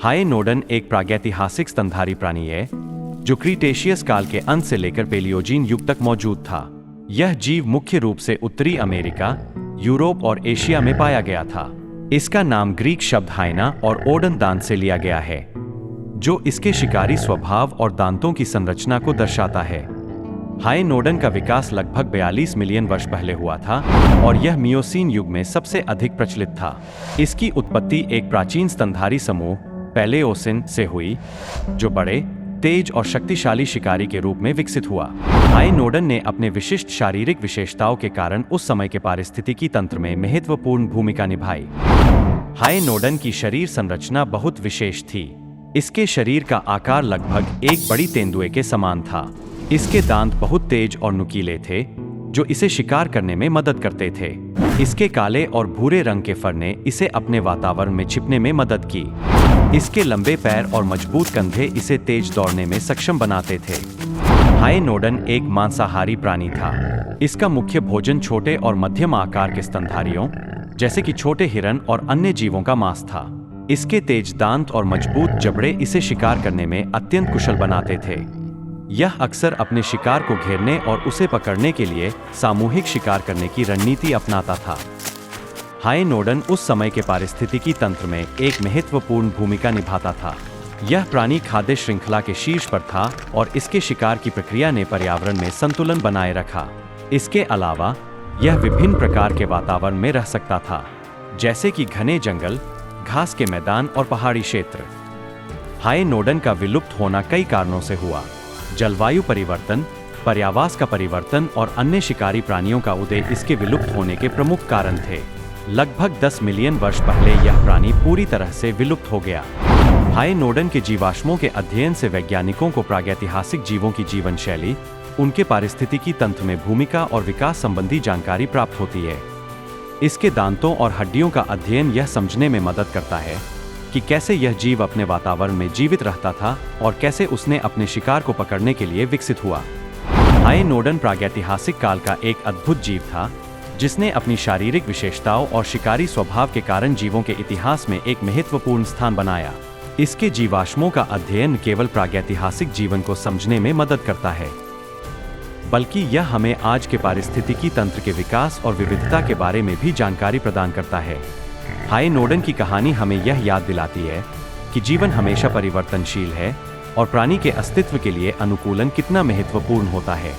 हाइएनोडन एक प्रागैतिहासिक स्तनधारी प्राणी है जो क्रीटेशियस काल के अंत से लेकर पेलियोजीन युग तक मौजूद था। यह जीव मुख्य रूप से उत्तरी अमेरिका, यूरोप और एशिया में पाया गया था। इसका नाम ग्रीक शब्द हाइना और ओडन दांत से लिया गया है, जो इसके शिकारी स्वभाव और दांतों की संरचना को दर्शाता है। हाइएनोडन का विकास लगभग 42 मिलियन वर्ष पहले हुआ था और यह मियोसीन युग में सबसे अधिक प्रचलित था। इसकी उत्पत्ति एक प्राचीन स्तनधारी समूह पैलेओसिन से हुई, जो बड़े, तेज और शक्तिशाली शिकारी के रूप में विकसित हुआ। हाइएनोडन ने अपने विशिष्ट शारीरिक विशेषताओं के कारण उस समय के पारिस्थितिकी तंत्र में महत्वपूर्ण भूमिका निभाई। हाइएनोडन की शरीर संरचना बहुत विशेष थी। इसके शरीर का आकार लगभग एक बड़ी तेंदुए के समान था। इसके दांत बहुत तेज और नुकीले थे, जो इसे शिकार करने में मदद करते थे। इसके काले और भूरे रंग के फर ने इसे अपने वातावरण में छिपने में मदद की। इसके लंबे पैर और मजबूत कंधे इसे तेज दौड़ने में सक्षम बनाते थे। हाइएनोडन एक मांसाहारी प्राणी था। इसका मुख्य भोजन छोटे और मध्यम आकार के स्तनधारियों, जैसे कि छोटे हिरन और अन्य जीवों का मांस था। इसके तेज दांत और मजबूत जबड़े इसे शिकार करने में अत्यंत कुशल बनाते थे। यह अक्सर अपने शिकार को घेरने और उसे पकड़ने के लिए सामूहिक शिकार करने की रणनीति अपनाता था। हाइएनोडन उस समय के पारिस्थितिकी तंत्र में एक महत्वपूर्ण भूमिका निभाता था। यह प्राणी खाद्य श्रृंखला के शीर्ष पर था और इसके शिकार की प्रक्रिया ने पर्यावरण में संतुलन बनाए रखा। इसके अलावा यह विभिन्न प्रकार के वातावरण में रह सकता था, जैसे कि घने जंगल, घास के मैदान और पहाड़ी क्षेत्र। हाइएनोडन का विलुप्त होना कई कारणों से हुआ। जलवायु परिवर्तन, पर्यावास का परिवर्तन और अन्य शिकारी प्राणियों का उदय इसके विलुप्त होने के प्रमुख कारण थे। लगभग 10 मिलियन वर्ष पहले यह प्राणी पूरी तरह से विलुप्त हो गया। हाइएनोडन के जीवाश्मों के अध्ययन से वैज्ञानिकों को प्रागैतिहासिक जीवों की जीवन शैली, उनके पारिस्थितिकी तंत्र में भूमिका और विकास संबंधी जानकारी प्राप्त होती है। इसके दांतों और हड्डियों का अध्ययन यह समझने में मदद करता है कि कैसे यह जीव अपने वातावरण में जीवित रहता था और कैसे उसने अपने शिकार को पकड़ने के लिए विकसित हुआ। हाइएनोडन प्रागैतिहासिक काल का एक अद्भुत जीव था, जिसने अपनी शारीरिक विशेषताओं और शिकारी स्वभाव के कारण जीवों के इतिहास में एक महत्वपूर्ण स्थान बनाया। इसके जीवाश्मों का अध्ययन केवल प्रागैतिहासिक जीवन को समझने में मदद करता है, बल्कि यह हमें आज के पारिस्थितिकी तंत्र के विकास और विविधता के बारे में भी जानकारी प्रदान करता है। हाइएनोडन की कहानी हमें यह याद दिलाती है कि जीवन हमेशा परिवर्तनशील है और प्राणी के अस्तित्व के लिए अनुकूलन कितना महत्वपूर्ण होता है।